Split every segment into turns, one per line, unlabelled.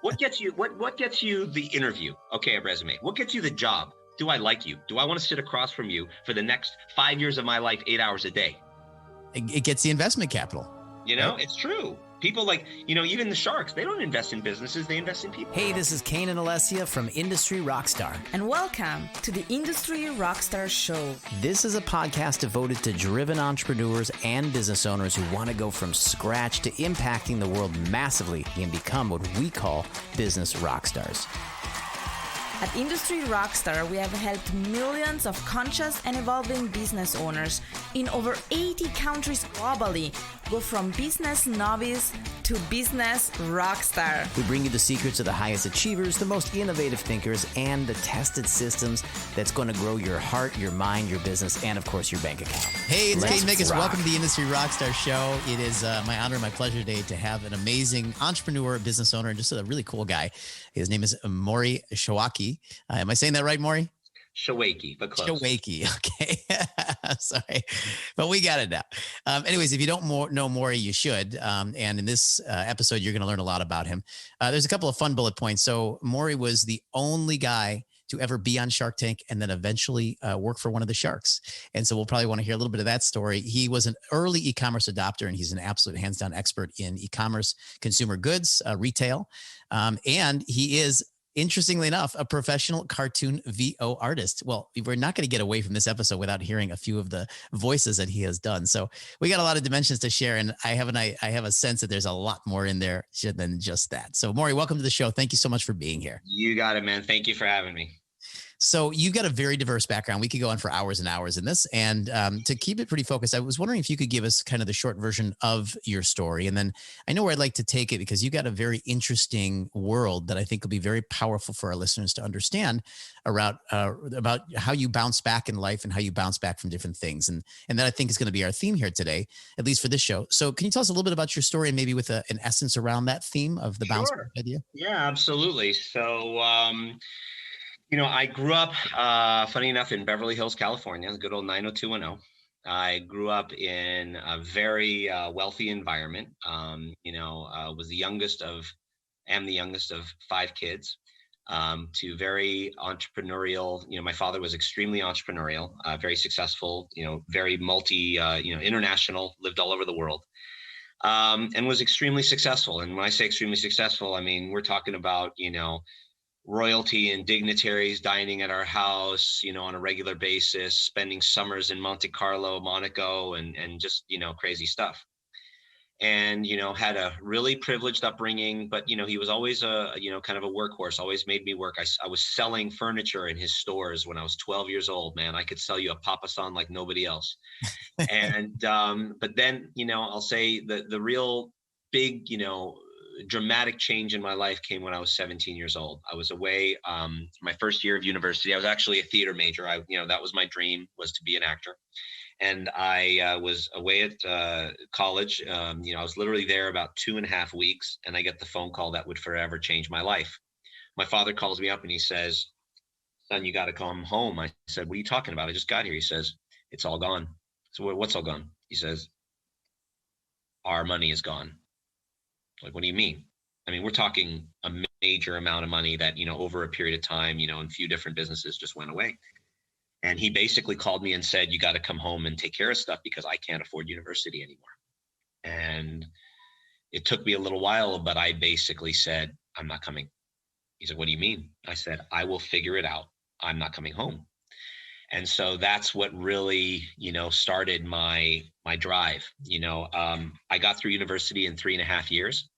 What gets you, what gets you the interview? Okay, a resume. What gets you the job? Do I like you? Do I want to sit across from you for the next 5 years of my life, 8 hours a day?
It gets the investment capital.
You know, right? It's true. People like, even the sharks, they don't invest in businesses, they invest in people.
Hey, this is Kane and Alessia from Industry Rockstar.
And welcome to the Industry Rockstar Show.
This is a podcast devoted to driven entrepreneurs and business owners who want to go from scratch to impacting the world massively and become what we call business rockstars.
At Industry Rockstar, we have helped millions of conscious and evolving business owners in over 80 countries globally go from business novice to business rockstar.
We bring you the secrets of the highest achievers, the most innovative thinkers, and the tested systems that's going to grow your heart, your mind, your business, and of course, your bank account.
Hey, it's Kate Mickens. Welcome to the Industry Rockstar Show. It is my honor and my pleasure today to have an amazing entrepreneur, business owner, and just a really cool guy. His name is Morri Chowaiki. Am I saying that right, Morri?
Chowaiki, but close.
Chowaiki, okay. Sorry, but we got it now. Anyways, if you don't know Morri, you should. And in this episode, you're going to learn a lot about him. There's a couple of fun bullet points. So Morri was the only guy to ever be on Shark Tank and then eventually work for one of the sharks. And so we'll probably want to hear a little bit of that story. He was an early e-commerce adopter, and he's an absolute hands-down expert in e-commerce, consumer goods, retail. And he is, interestingly enough, a professional cartoon VO artist. Well, we're not going to get away from this episode without hearing a few of the voices that he has done. So we got a lot of dimensions to share, and I have a sense that there's a lot more in there than just that. So Morri, welcome to the show. Thank you so much for being here.
You got it, man. Thank you for having me.
So you've got a very diverse background. We could go on for hours and hours in this. And to keep it pretty focused, I was wondering if you could give us kind of the short version of your story. And then I know where I'd like to take it, because you've got a very interesting world that I think will be very powerful for our listeners to understand about how you bounce back in life and how you bounce back from different things. And that, I think, is going to be our theme here today, at least for this show. So can you tell us a little bit about your story and maybe with an essence around that theme of the bounce back idea?
Yeah, absolutely. So, I grew up, funny enough, in Beverly Hills, California, the good old 90210. I grew up in a very wealthy environment. Am the youngest of 5 kids, to very entrepreneurial. My father was extremely entrepreneurial, very successful, very international, lived all over the world. And was extremely successful. And when I say extremely successful, I mean, we're talking about, royalty and dignitaries dining at our house, on a regular basis, spending summers in Monte Carlo, Monaco, and just, crazy stuff. And, had a really privileged upbringing, but, he was always kind of a workhorse, always made me work. I was selling furniture in his stores when I was 12 years old, man. I could sell you a papasan like nobody else. And, but then, I'll say the real big, dramatic change in my life came when I was 17 years old. I was away my first year of university. I was actually a theater major. That was my dream, was to be an actor. And I was away at college. I was literally there about 2.5 weeks, and I get the phone call that would forever change my life. My father calls me up and he says, "Son, you got to come home." I said, "What are you talking about? I just got here." He says, "It's all gone." So what's all gone? He says, "Our money is gone." Like, what do you mean? I mean, we're talking a major amount of money that, over a period of time, in a few different businesses just went away. And he basically called me and said, "You got to come home and take care of stuff because I can't afford university anymore." And it took me a little while, but I basically said, "I'm not coming." He said, "What do you mean?" I said, "I will figure it out. I'm not coming home." And so that's what really, started my drive. I got through university in 3.5 years.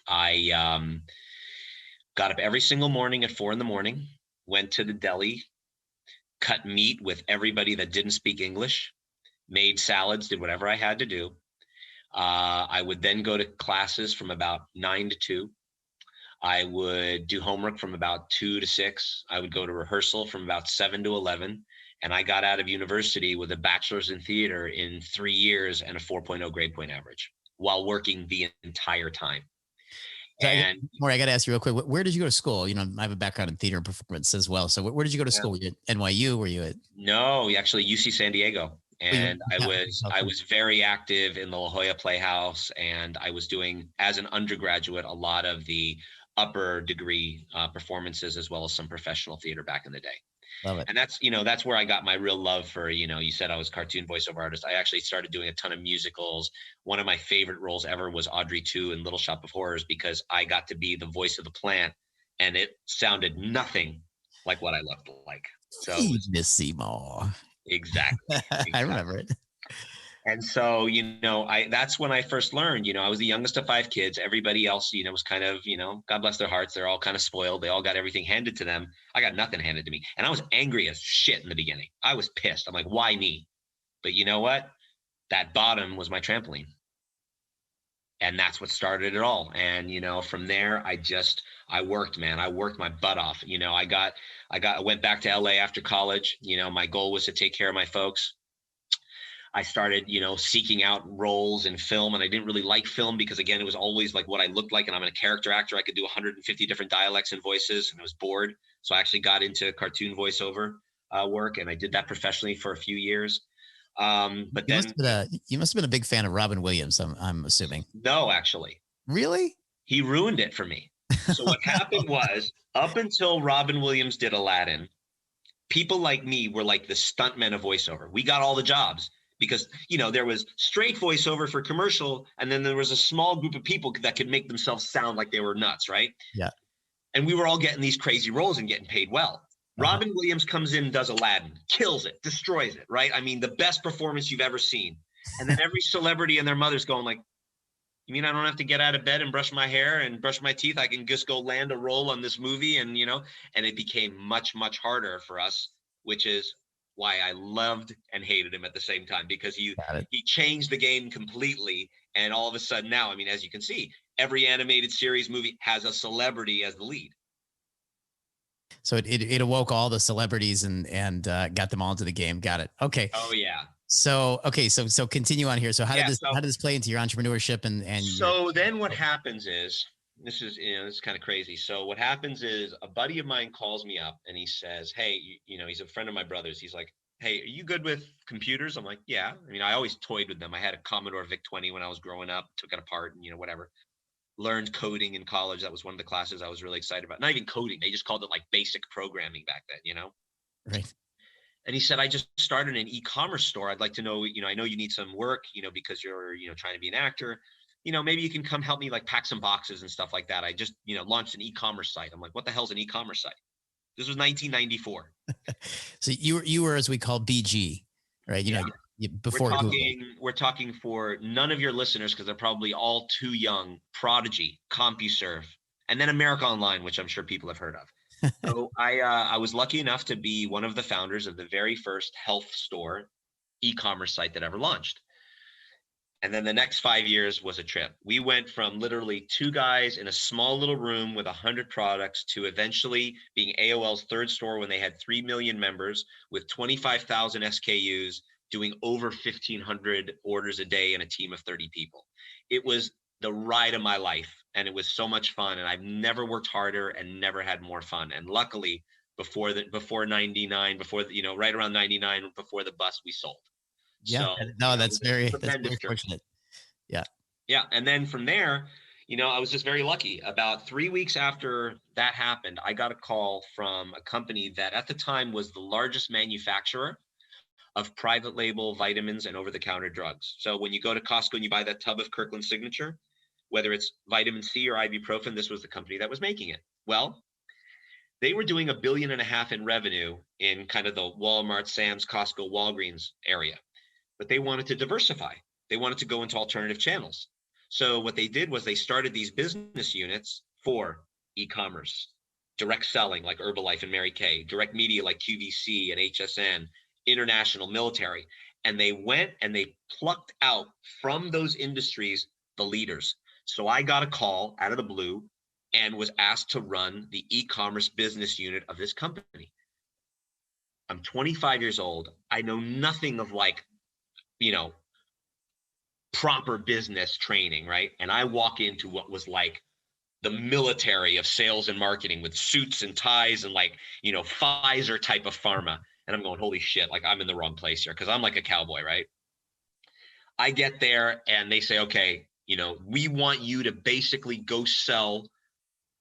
I got up every single morning at 4 a.m, went to the deli, cut meat with everybody that didn't speak English, made salads, did whatever I had to do. I would then go to classes from about 9 to 2. I would do homework from about 2 to 6. I would go to rehearsal from about 7 to 11. And I got out of university with a bachelor's in theater in 3 years and a 4.0 grade point average while working the entire time. And
Morri, I got to ask you real quick, where did you go to school? I have a background in theater and performance as well. So where did you go to school? Were you at NYU? Were you at?
No, actually UC San Diego. And I was very active in the La Jolla Playhouse, and I was doing, as an undergraduate, a lot of the upper degree performances, as well as some professional theater back in the day.
Love it.
And that's where I got my real love for, you said I was cartoon voiceover artist. I actually started doing a ton of musicals. One of my favorite roles ever was Audrey 2 in Little Shop of Horrors, because I got to be the voice of the plant, and it sounded nothing like what I looked like. So it was,
Miss Seymour.
exactly.
I remember it.
And so, that's when I first learned, I was the youngest of 5 kids. Everybody else, was kind of, God bless their hearts. They're all kind of spoiled. They all got everything handed to them. I got nothing handed to me. And I was angry as shit in the beginning. I was pissed. I'm like, why me? But you know what? That bottom was my trampoline. And that's what started it all. And, from there, I worked, man. I worked my butt off. I went back to LA after college. My goal was to take care of my folks. I started, seeking out roles in film, and I didn't really like film because, again, it was always like what I looked like, and I'm a character actor. I could do 150 different dialects and voices, and I was bored. So I actually got into cartoon voiceover work, and I did that professionally for a few years. But
you
then
you must have been a big fan of Robin Williams, I'm assuming.
No, actually.
Really?
He ruined it for me. So what happened was, up until Robin Williams did Aladdin, people like me were like the stuntmen of voiceover. We got all the jobs. Because, there was straight voiceover for commercial, and then there was a small group of people that could make themselves sound like they were nuts, right?
Yeah.
And we were all getting these crazy roles and getting paid well. Robin Williams comes in and does Aladdin, kills it, destroys it, right? I mean, the best performance you've ever seen. And then every celebrity and their mother's going like, you mean I don't have to get out of bed and brush my hair and brush my teeth? I can just go land a role on this movie. And, and it became much, much harder for us, which is why I loved and hated him at the same time, because he changed the game completely. And all of a sudden now, I mean, as you can see, every animated series movie has a celebrity as the lead.
So it awoke all the celebrities and got them all into the game. Got it. Okay.
Oh yeah.
So continue on here. So how did this play into your entrepreneurship and
then what happens is, this is kind of crazy. So what happens is, a buddy of mine calls me up and he says, hey, he's a friend of my brother's. He's like, hey, are you good with computers? I'm like, yeah. I mean, I always toyed with them. I had a Commodore VIC-20 when I was growing up, took it apart and, whatever. Learned coding in college. That was one of the classes I was really excited about. Not even coding. They just called it like basic programming back then,
Right.
And he said, I just started an e-commerce store. I'd like to know, I know you need some work, because you're, trying to be an actor. Maybe you can come help me like pack some boxes and stuff like that. I just, launched an e-commerce site. I'm like, what the hell's an e-commerce site? This was 1994.
So you were, as we call BG, right? Before
we're talking for none of your listeners, because they're probably all too young. Prodigy, CompuServe, and then America Online, which I'm sure people have heard of. So I was lucky enough to be one of the founders of the very first health store e-commerce site that ever launched. And then the next 5 years was a trip. We went from literally 2 guys in a small little room with 100 products to eventually being AOL's third store when they had 3 million members with 25,000 SKUs, doing over 1,500 orders a day and a team of 30 people. It was the ride of my life, and it was so much fun. And I've never worked harder and never had more fun. And luckily, before 99, right around 99, before the bust, we sold.
Yeah.
So,
that's very fortunate. Yeah.
Yeah. And then from there, I was just very lucky. About 3 weeks after that happened, I got a call from a company that at the time was the largest manufacturer of private label vitamins and over-the-counter drugs. So when you go to Costco and you buy that tub of Kirkland Signature, whether it's vitamin C or ibuprofen, this was the company that was making it. Well, they were doing $1.5 billion in revenue in kind of the Walmart, Sam's, Costco, Walgreens area. But they wanted to diversify. They wanted to go into alternative channels. So what they did was they started these business units for e-commerce, direct selling like Herbalife and Mary Kay, direct media like QVC and HSN, international, military. And they went and they plucked out from those industries the leaders. So I got a call out of the blue and was asked to run the e-commerce business unit of this company. I'm 25 years old. I know nothing of proper business training, right? And I walk into what was like the military of sales and marketing with suits and ties and Pfizer type of pharma. And I'm going, holy shit, I'm in the wrong place here, because I'm like a cowboy, right? I get there and they say, okay, we want you to basically go sell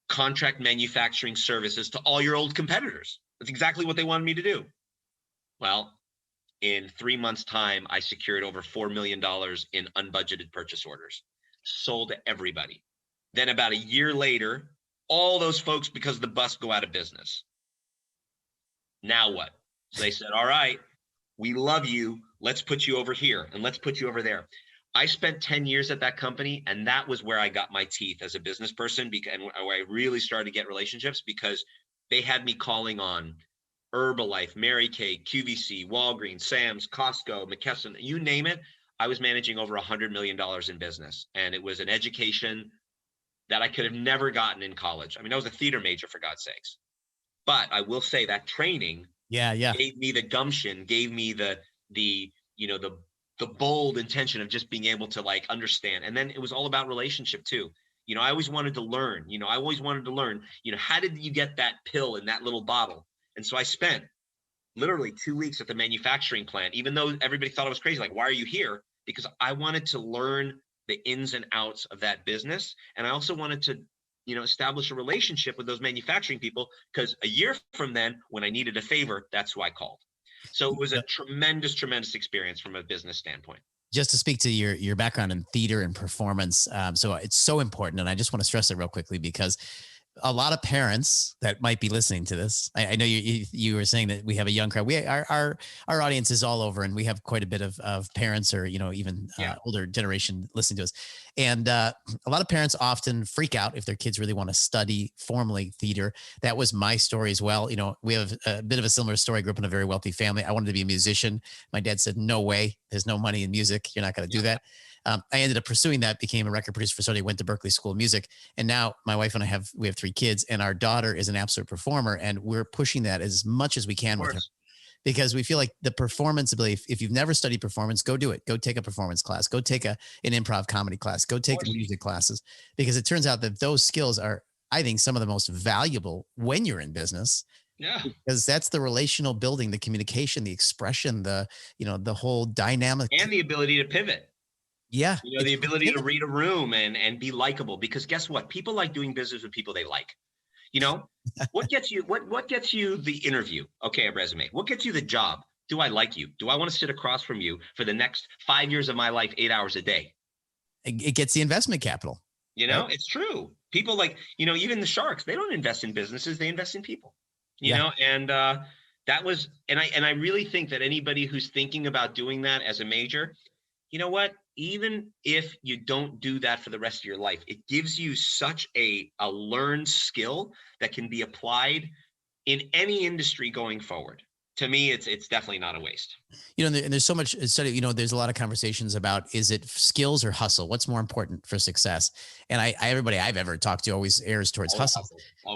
contract manufacturing services to all your old competitors. That's exactly what they wanted me to do. Well, in 3 months' time, I secured over $4 million in unbudgeted purchase orders, sold to everybody. Then about a year later, all those folks, because of the bust, go out of business. Now what? So they said, all right, we love you. Let's put you over here and let's put you over there. I spent 10 years at that company, and that was where I got my teeth as a business person, and where I really started to get relationships, because they had me calling on Herbalife, Mary Kay, QVC, Walgreens, Sam's, Costco, McKesson, you name it. I was managing over $100 million in business, and it was an education that I could have never gotten in college. I mean, I was a theater major, for God's sakes. But I will say that training gave me the gumption, gave me the bold intention of just being able to like understand. And then it was all about relationship too. I always wanted to learn, how did you get that pill in that little bottle? And so I spent literally 2 weeks at the manufacturing plant, even though everybody thought I was crazy. Like, why are you here? Because I wanted to learn the ins and outs of that business. And I also wanted to, establish a relationship with those manufacturing people, because a year from then, when I needed a favor, that's who I called. So it was a tremendous, tremendous experience from a business standpoint.
Just to speak to your background in theater and performance. So it's so important. And I just want to stress it real quickly, because a lot of parents that might be listening to this, I know you were saying that we have a young crowd. Our audience is all over, and we have quite a bit of parents, or even older generation listening to us. And a lot of parents often freak out if their kids really want to study formally theater. That was my story as well. We have a bit of a similar story. I grew up in a very wealthy family. I wanted to be a musician. My dad said, "No way. There's no money in music. You're not going to do that." I ended up pursuing that, became a record producer for Sony, went to Berklee School of Music. And now my wife and I have 3 kids, and our daughter is an absolute performer. And we're pushing that as much as we can with her, because we feel like the performance ability, if you've never studied performance, go do it. Go take a performance class, go take an improv comedy class, go take music classes, because it turns out that those skills are, I think, some of the most valuable when you're in business. Yeah, because that's the relational building, the communication, the expression, the whole dynamic,
and the ability to pivot.
Yeah.
The ability to read a room and be likable, because guess what? People like doing business with people they like. What gets you the interview? Okay, a resume. What gets you the job? Do I like you? Do I want to sit across from you for the next 5 years of my life, 8 hours a day?
It gets the investment capital.
Right? It's true. People like, even the sharks, they don't invest in businesses, they invest in people. And that was, and I really think that anybody who's thinking about doing that as a major, you know what? Even if you don't do that for the rest of your life, it gives you such a learned skill that can be applied in any industry going forward. To me, it's definitely not a waste.
And there's so much study, there's a lot of conversations about, is it skills or hustle? What's more important for success? And everybody I've ever talked to always errs towards hustle,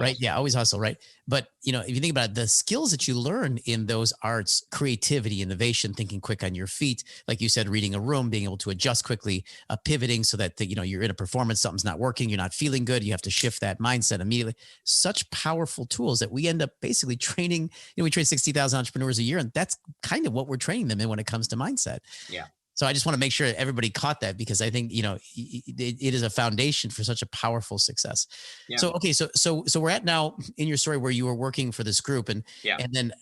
right? Yeah, always hustle, right? But, if you think about it, the skills that you learn in those arts, creativity, innovation, thinking quick on your feet, like you said, reading a room, being able to adjust quickly, pivoting so that, you're in a performance, something's not working, you're not feeling good, you have to shift that mindset immediately. Such powerful tools that we end up basically training. We train 60,000 entrepreneurs a year, and that's kind of what we're training them in when it comes to mindset.
Yeah.
So I just want to make sure everybody caught that, because I think, it is a foundation for such a powerful success. Yeah. So, okay. So we're at now in your story where you were working for this group, and then,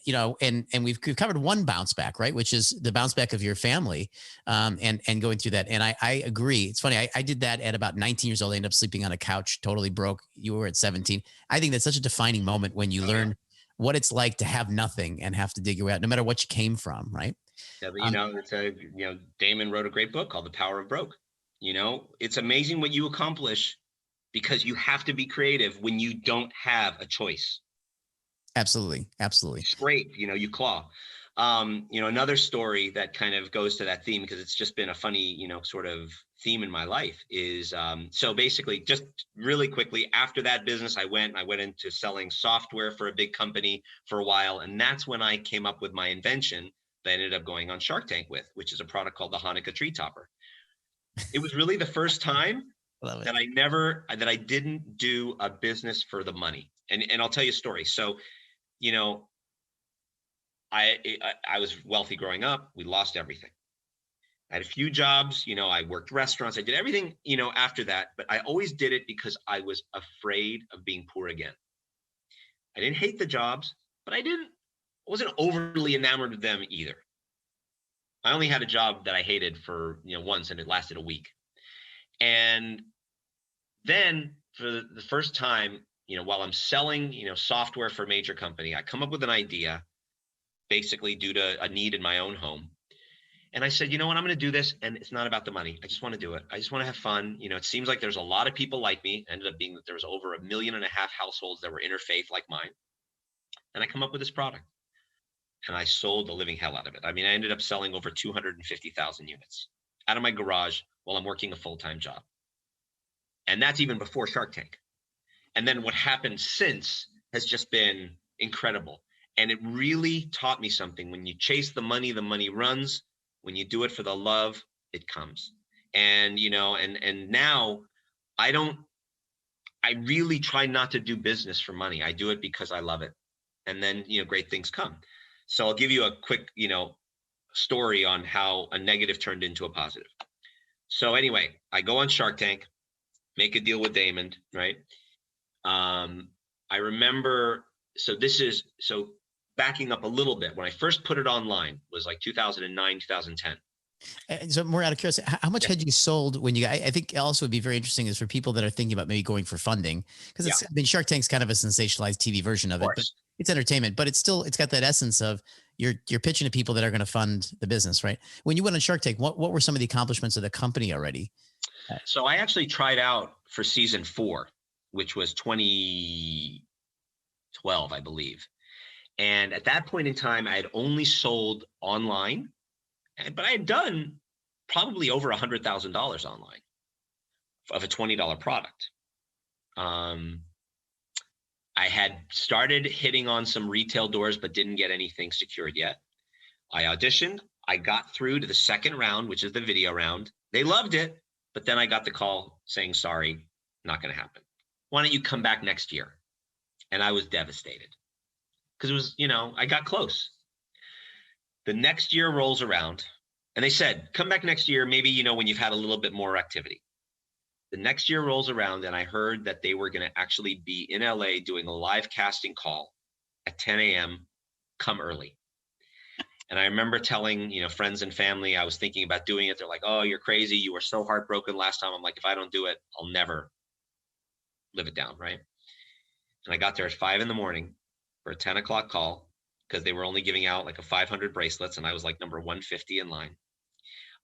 and we've covered one bounce back, right? Which is the bounce back of your family, and going through that. And I agree. It's funny. I did that at about 19 years old. I ended up sleeping on a couch, totally broke. You were at 17. I think that's such a defining moment when you learn what it's like to have nothing and have to dig your way out, no matter what you came from. Right.
Yeah, but Damon wrote a great book called The Power of Broke. It's amazing what you accomplish, because you have to be creative when you don't have a choice.
Absolutely.
Scrape, you claw. Another story that kind of goes to that theme, because it's just been a funny, sort of theme in my life, is so basically, just really quickly, after that business, I went into selling software for a big company for a while. And that's when I came up with my invention that I ended up going on Shark Tank with, which is a product called the Hanukkah tree topper. It was really the first time that I didn't do a business for the money. And I'll tell you a story. So, I was wealthy growing up. We lost everything. I had a few jobs, I worked restaurants. I did everything, after that, but I always did it because I was afraid of being poor again. I didn't hate the jobs, but I wasn't overly enamored with them either. I only had a job that I hated for, once, and it lasted a week. And then for the first time, while I'm selling, software for a major company, I come up with an idea basically due to a need in my own home. And I said, you know what, I'm going to do this. And it's not about the money. I just want to do it. I just want to have fun. It seems like there's a lot of people like me. It ended up being that there was over 1.5 million households that were interfaith like mine. And I come up with this product. And I sold the living hell out of it. I mean, I ended up selling over 250,000 units out of my garage while I'm working a full-time job. And that's even before Shark Tank. And then what happened since has just been incredible. And it really taught me something. When you chase the money runs. When you do it for the love, it comes. And, and now I really try not to do business for money. I do it because I love it. And then, great things come. So I'll give you a quick, story on how a negative turned into a positive. So anyway, I go on Shark Tank, make a deal with Damon, right? I remember, so backing up a little bit, when I first put it online was like 2009, 2010.
So more out of curiosity, how much had you sold when you got, I think also would be very interesting is for people that are thinking about maybe going for funding, because I mean, Shark Tank's kind of a sensationalized TV version of it, but it's entertainment, but it's got that essence of you're pitching to people that are going to fund the business, right? When you went on Shark Tank, what were some of the accomplishments of the company already?
So I actually tried out for season 4, which was 2012, I believe. And at that point in time, I had only sold online, but I had done probably over $100,000 online of a $20 product. I had started hitting on some retail doors, but didn't get anything secured yet. I auditioned. I got through to the second round, which is the video round. They loved it, but then I got the call saying, sorry, not going to happen. Why don't you come back next year? And I was devastated because it was, I got close. The next year rolls around and they said, come back next year, maybe, when you've had a little bit more activity. The next year rolls around and I heard that they were going to actually be in LA doing a live casting call at 10 a.m. Come early. And I remember telling, friends and family, I was thinking about doing it. They're like, oh, you're crazy. You were so heartbroken last time. I'm like, if I don't do it, I'll never live it down. Right. And I got there at 5 a.m. for a 10 o'clock call because they were only giving out like a 500 bracelets. And I was like number 150 in line.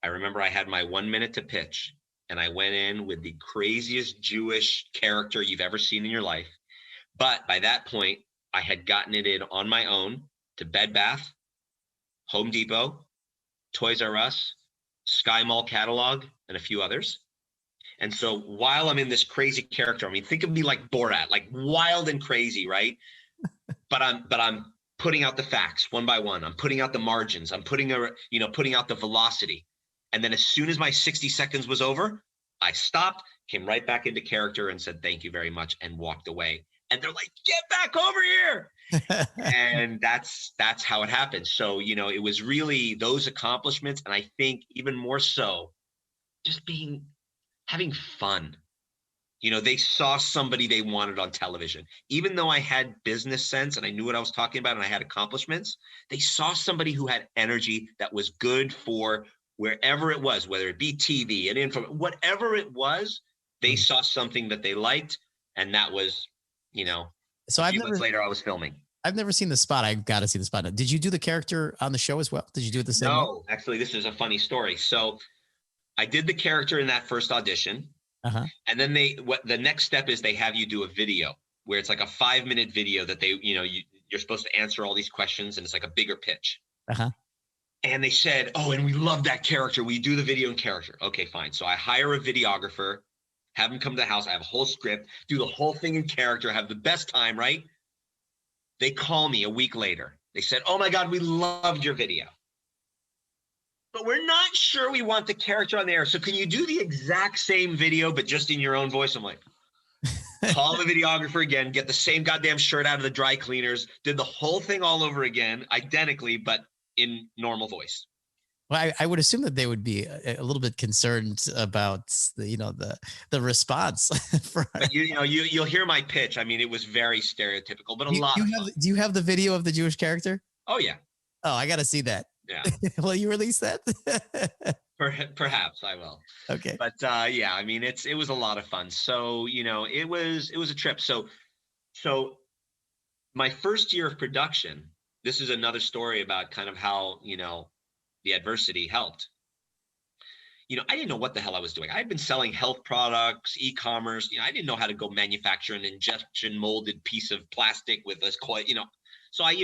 I remember I had my 1 minute to pitch. And I went in with the craziest Jewish character you've ever seen in your life. But by that point, I had gotten it in on my own to Bed Bath, Home Depot, Toys R Us, Sky Mall catalog, and a few others. And so while I'm in this crazy character, I mean, think of me like Borat, like wild and crazy, right? But I'm putting out the facts one by one. I'm putting out the margins. I'm putting out the velocity. And then as soon as my 60 seconds was over, I stopped, came right back into character and said, thank you very much, and walked away. And they're like, get back over here. And that's how it happened. So, it was really those accomplishments. And I think even more so, just having fun. They saw somebody they wanted on television. Even though I had business sense and I knew what I was talking about and I had accomplishments, they saw somebody who had energy that was good for wherever it was, whether it be TV and info, whatever it was, they saw something that they liked. And that was,
so
a few months later I was filming.
I've never seen the spot. I've got to see the spot. Did you do the character on the show as well? Did you do it the same way?
No, actually, this is a funny story. So I did the character in that first audition.
Uh-huh.
And then the next step is they have you do a video where it's like a 5-minute video that you're supposed to answer all these questions. And it's like a bigger pitch.
Uh-huh.
And they said, oh, and we love that character. We do the video in character. Okay, fine. So I hire a videographer, have him come to the house. I have a whole script, do the whole thing in character, have the best time, right? They call me a week later. They said, oh my God, we loved your video. But we're not sure we want the character on the air. So can you do the exact same video, but just in your own voice? I'm like, call the videographer again, get the same goddamn shirt out of the dry cleaners, did the whole thing all over again, identically, but in normal voice.
Well, I would assume that they would be a little bit concerned about the response.
But you'll hear my pitch. I mean, it was very stereotypical, but a lot of fun.
Do you have the video of the Jewish character?
Oh yeah.
Oh, I got to see that.
Yeah.
Will you release that?
Perhaps I will.
Okay.
But yeah, I mean, it was a lot of fun. So, it was a trip. So my first year of production, this is another story about kind of how, the adversity helped. I didn't know what the hell I was doing. I had been selling health products, e-commerce. I didn't know how to go manufacture an injection molded piece of plastic with a coil, So I,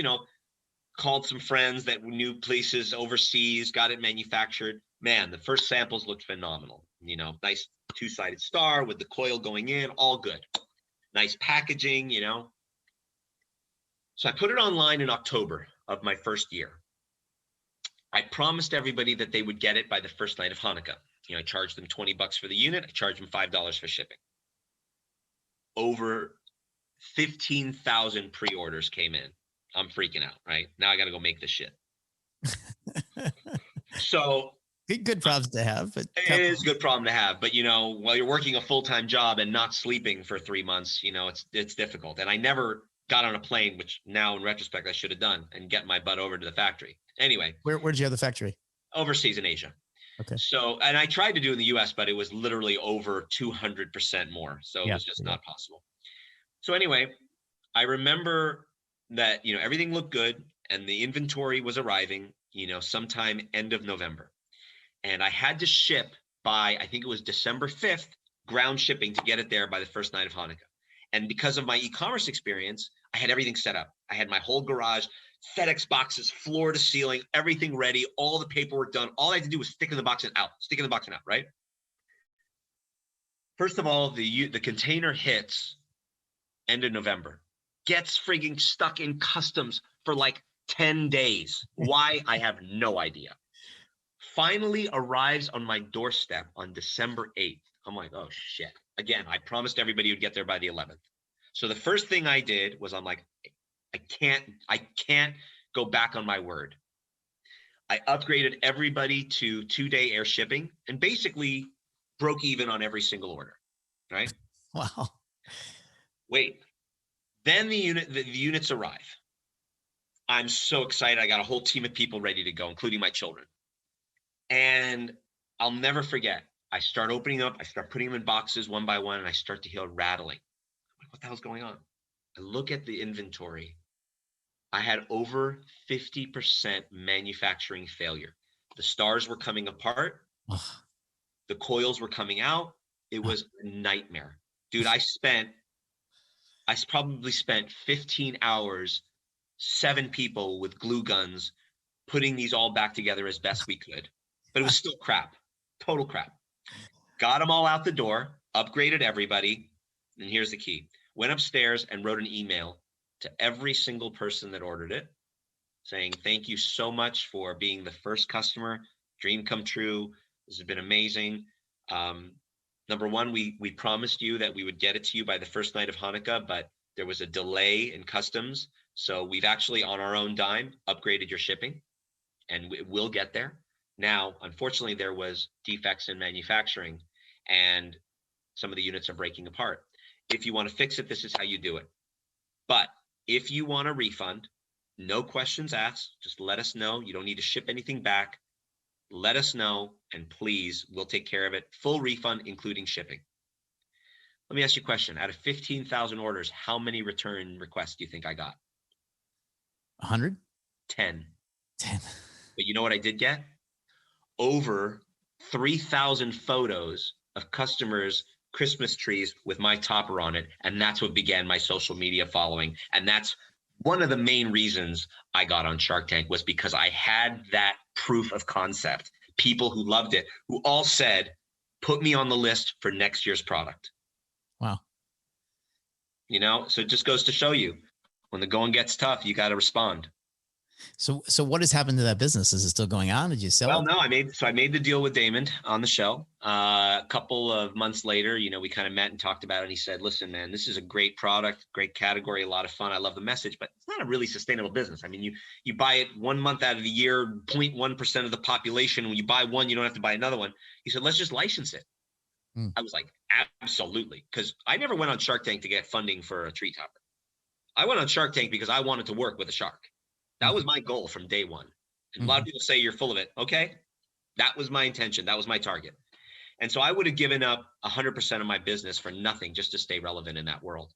called some friends that knew places overseas, got it manufactured. Man, the first samples looked phenomenal. Nice two-sided star with the coil going in, all good. Nice packaging, So I put it online in October of my first year. I promised everybody that they would get it by the first night of Hanukkah. I charged them $20 for the unit. I charged them $5 for shipping. Over 15,000 pre-orders came in. I'm freaking out, right? Now I got to go make this shit. So
good problems to have. But
it is a good problem to have. But, while you're working a full-time job and not sleeping for 3 months, it's difficult. And I never got on a plane, which now in retrospect I should have done, and get my butt over to the factory. Anyway.
Where did you have the factory?
Overseas in Asia.
Okay.
So, and I tried to do in the US, but it was literally over 200% more. So it was just not possible. So anyway, I remember that, everything looked good and the inventory was arriving, sometime end of November. And I had to ship by, I think it was December 5th, ground shipping to get it there by the first night of Hanukkah. And because of my e-commerce experience, I had everything set up. I had my whole garage, FedEx boxes, floor to ceiling, everything ready, all the paperwork done. All I had to do was stick in the box and out, right? First of all, the container hits end of November, gets frigging stuck in customs for like 10 days. Why? I have no idea. Finally arrives on my doorstep on December 8th. I'm like, oh shit. Again, I promised everybody would get there by the 11th. So the first thing I did was I'm like, I can't go back on my word. I upgraded everybody to 2-day air shipping and basically broke even on every single order, right?
Wow.
Wait, then the units arrive. I'm so excited. I got a whole team of people ready to go, including my children. And I'll never forget. I start opening up, I start putting them in boxes one by one, and I start to hear rattling. I'm like, what the hell's going on? I look at the inventory. I had over 50% manufacturing failure. The stars were coming apart. The coils were coming out. It was a nightmare. Dude, I probably spent 15 hours, 7 people with glue guns, putting these all back together as best we could. But it was still crap, total crap. Got them all out the door, upgraded everybody. And here's the key. Went upstairs and wrote an email to every single person that ordered it saying, thank you so much for being the first customer. Dream come true. This has been amazing. Number one, we promised you that we would get it to you by the first night of Hanukkah, but there was a delay in customs. So we've actually on our own dime upgraded your shipping and it will get there. Now, unfortunately, there was defects in manufacturing and some of the units are breaking apart. If you want to fix it, this is how you do it. But if you want a refund, no questions asked, just let us know. You don't need to ship anything back. Let us know, and please, we'll take care of it. Full refund, including shipping. Let me ask you a question. Out of 15,000 orders, how many return requests do you think I got?
100?
10.
10.
But you know what I did get? Over 3,000 photos of customers' Christmas trees with my topper on it. And that's what began my social media following. And that's one of the main reasons I got on Shark Tank, was because I had that proof of concept. People who loved it, who all said, put me on the list for next year's product.
Wow.
So it just goes to show you, when the going gets tough, you got to respond.
So what has happened to that business? Is it still going on? Did you sell
Well,
it?
no, I made the deal with Damon on the show. A couple of months later, we kind of met and talked about it. And he said, "Listen, man, this is a great product, great category, a lot of fun. I love the message, but it's not a really sustainable business. I mean, you buy it 1 month out of the year, 0.1% of the population. When you buy one, you don't have to buy another one." He said, "Let's just license it." I was like, "Absolutely," because I never went on Shark Tank to get funding for a tree topper. I went on Shark Tank because I wanted to work with a shark. That was my goal from day one. And a lot of people say you're full of it. Okay. That was my intention. That was my target. And so I would have given up 100% of my business for nothing just to stay relevant in that world.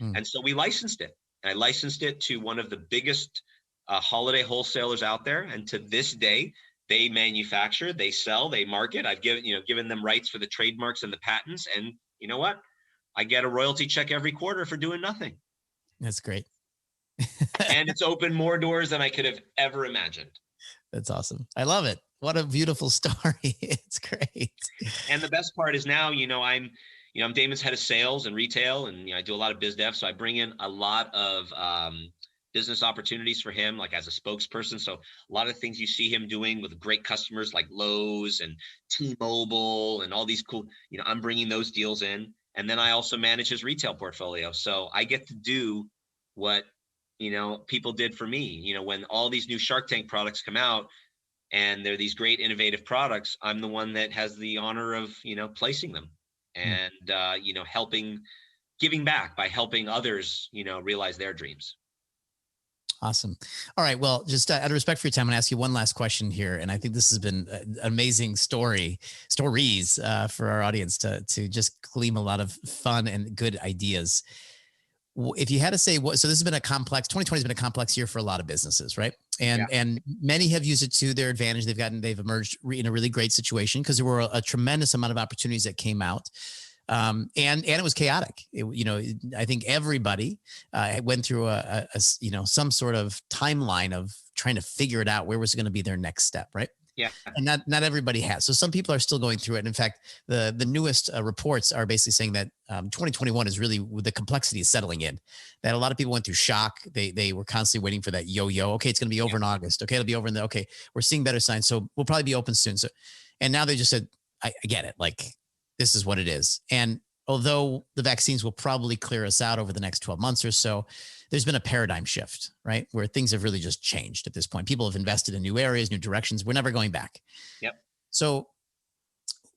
And so we licensed it. And I licensed it to one of the biggest holiday wholesalers out there. And to this day, they manufacture, they sell, they market. I've given them rights for the trademarks and the patents. And you know what? I get a royalty check every quarter for doing nothing.
That's great.
And it's opened more doors than I could have ever imagined.
That's awesome. I love it. What a beautiful story. It's great.
And the best part is now, I'm Damon's head of sales and retail, and I do a lot of biz dev. So I bring in a lot of business opportunities for him, like as a spokesperson. So a lot of things you see him doing with great customers like Lowe's and T-Mobile and all these cool, I'm bringing those deals in. And then I also manage his retail portfolio. So I get to do what, people did for me. When all these new Shark Tank products come out and they're these great innovative products, I'm the one that has the honor of, placing them and, giving back by helping others, realize their dreams.
Awesome. All right. Well, just out of respect for your time, I'm going to ask you one last question here. And I think this has been an amazing stories for our audience to just glean a lot of fun and good ideas. If you had to say so this has been 2020 has been a complex year for a lot of businesses, right? And many have used it to their advantage. They've emerged in a really great situation because there were a tremendous amount of opportunities that came out. And it was chaotic. I think everybody went through some sort of timeline of trying to figure it out. Where was going to be their next step, right?
Yeah.
And not everybody has. So some people are still going through it. And in fact, the newest reports are basically saying that 2021 is really the complexity is settling in. That a lot of people went through shock. They were constantly waiting for that yo-yo. Okay, it's going to be over in August. Okay, it'll be over in okay, we're seeing better signs. So we'll probably be open soon. So, and now they just said, I get it. Like, this is what it is. And although the vaccines will probably clear us out over the next 12 months or so, there's been a paradigm shift, right? Where things have really just changed at this point. People have invested in new areas, new directions. We're never going back.
Yep.
So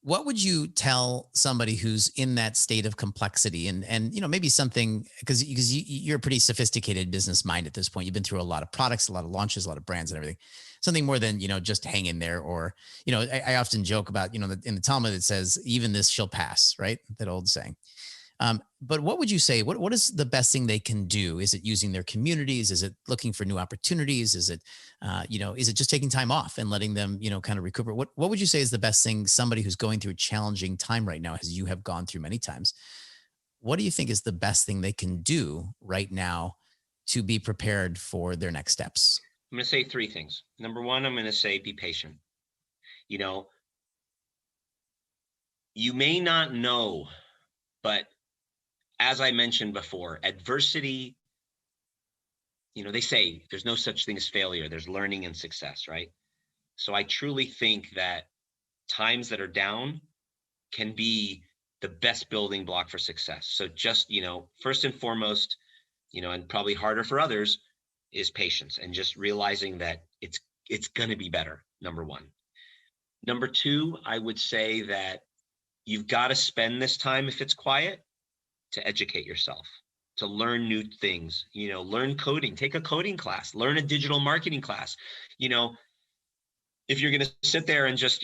what would you tell somebody who's in that state of complexity and maybe something, because you're a pretty sophisticated business mind at this point. You've been through a lot of products, a lot of launches, a lot of brands and everything. Something more than, just hang in there or, I often joke about, in the Talmud, it says, even this shall pass, right? That old saying. But what would you say? What is the best thing they can do? Is it using their communities? Is it looking for new opportunities? Is it, is it just taking time off and letting them, kind of recuperate? What would you say is the best thing somebody who's going through a challenging time right now, as you have gone through many times? What do you think is the best thing they can do right now to be prepared for their next steps?
I'm going to say three things. Number one, I'm going to say, be patient. You may not know, but as I mentioned before, adversity, they say there's no such thing as failure. There's learning and success, right? So I truly think that times that are down can be the best building block for success. So just, first and foremost, and probably harder for others, is patience and just realizing that it's going to be better. Number one. Number two, I would say that you've got to spend this time, if it's quiet, to educate yourself, to learn new things, learn coding, take a coding class, learn a digital marketing class. If you're going to sit there and just,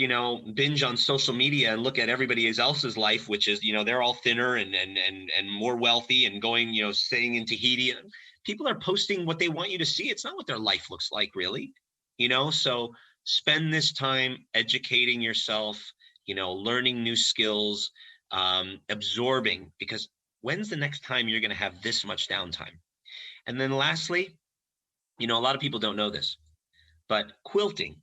binge on social media and look at everybody else's life, which is, they're all thinner and more wealthy and going, staying in Tahiti, people are posting what they want you to see. It's not what their life looks like, really, so spend this time educating yourself, learning new skills, absorbing, because when's the next time you're going to have this much downtime? And then lastly, a lot of people don't know this, but quilting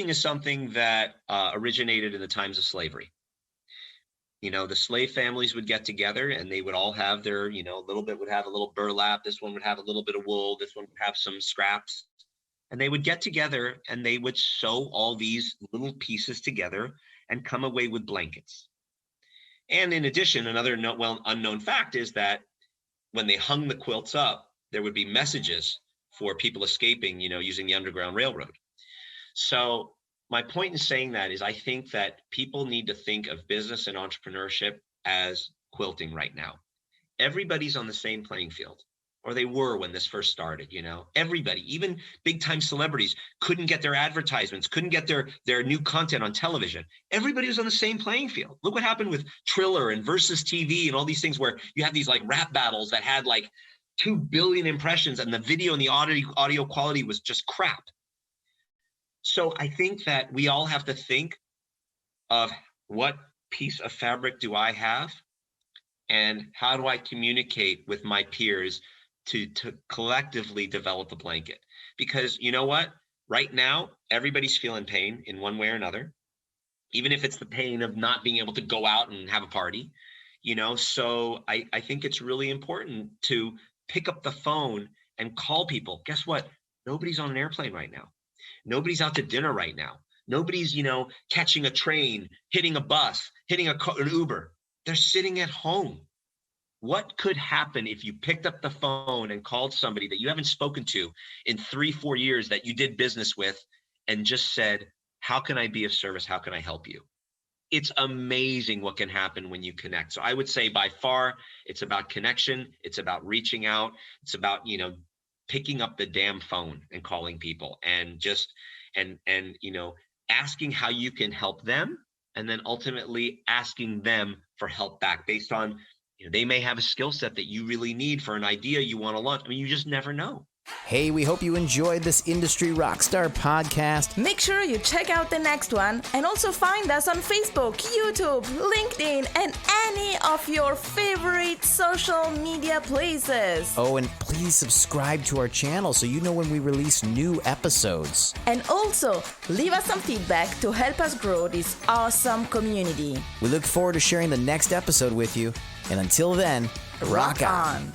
is something that originated in the times of slavery. The slave families would get together and they would all have their, a little bit would have a little burlap. This one would have a little bit of wool. This one would have some scraps. And they would get together and they would sew all these little pieces together and come away with blankets. And in addition, another unknown fact is that when they hung the quilts up, there would be messages for people escaping, using the Underground Railroad. So my point in saying that is I think that people need to think of business and entrepreneurship as quilting right now. Everybody's on the same playing field, or they were when this first started. Everybody, even big time celebrities, couldn't get their advertisements, couldn't get their new content on television. Everybody was on the same playing field. Look what happened with Triller and Versus TV and all these things where you have these like rap battles that had like 2 billion impressions and the video and the audio quality was just crap. So I think that we all have to think of what piece of fabric do I have and how do I communicate with my peers to collectively develop a blanket? Because you know what? Right now, everybody's feeling pain in one way or another, even if it's the pain of not being able to go out and have a party, So I think it's really important to pick up the phone and call people. Guess what? Nobody's on an airplane right now. Nobody's out to dinner right now. Nobody's, catching a train, hitting a bus, hitting an Uber. They're sitting at home. What could happen if you picked up the phone and called somebody that you haven't spoken to in 3-4 years that you did business with and just said, how can I be of service? How can I help you? It's amazing what can happen when you connect. So I would say by far, it's about connection. It's about reaching out. It's about, picking up the damn phone and calling people and just, and asking how you can help them. And then ultimately asking them for help back based on, they may have a skill set that you really need for an idea you want to launch. I mean, you just never know.
Hey, we hope you enjoyed this Industry Rockstar podcast.
Make sure you check out the next one and also find us on Facebook, YouTube, LinkedIn, and any of your favorite social media places.
Oh, and please subscribe to our channel so you know when we release new episodes.
And also, leave us some feedback to help us grow this awesome community.
We look forward to sharing the next episode with you. And until then, rock on.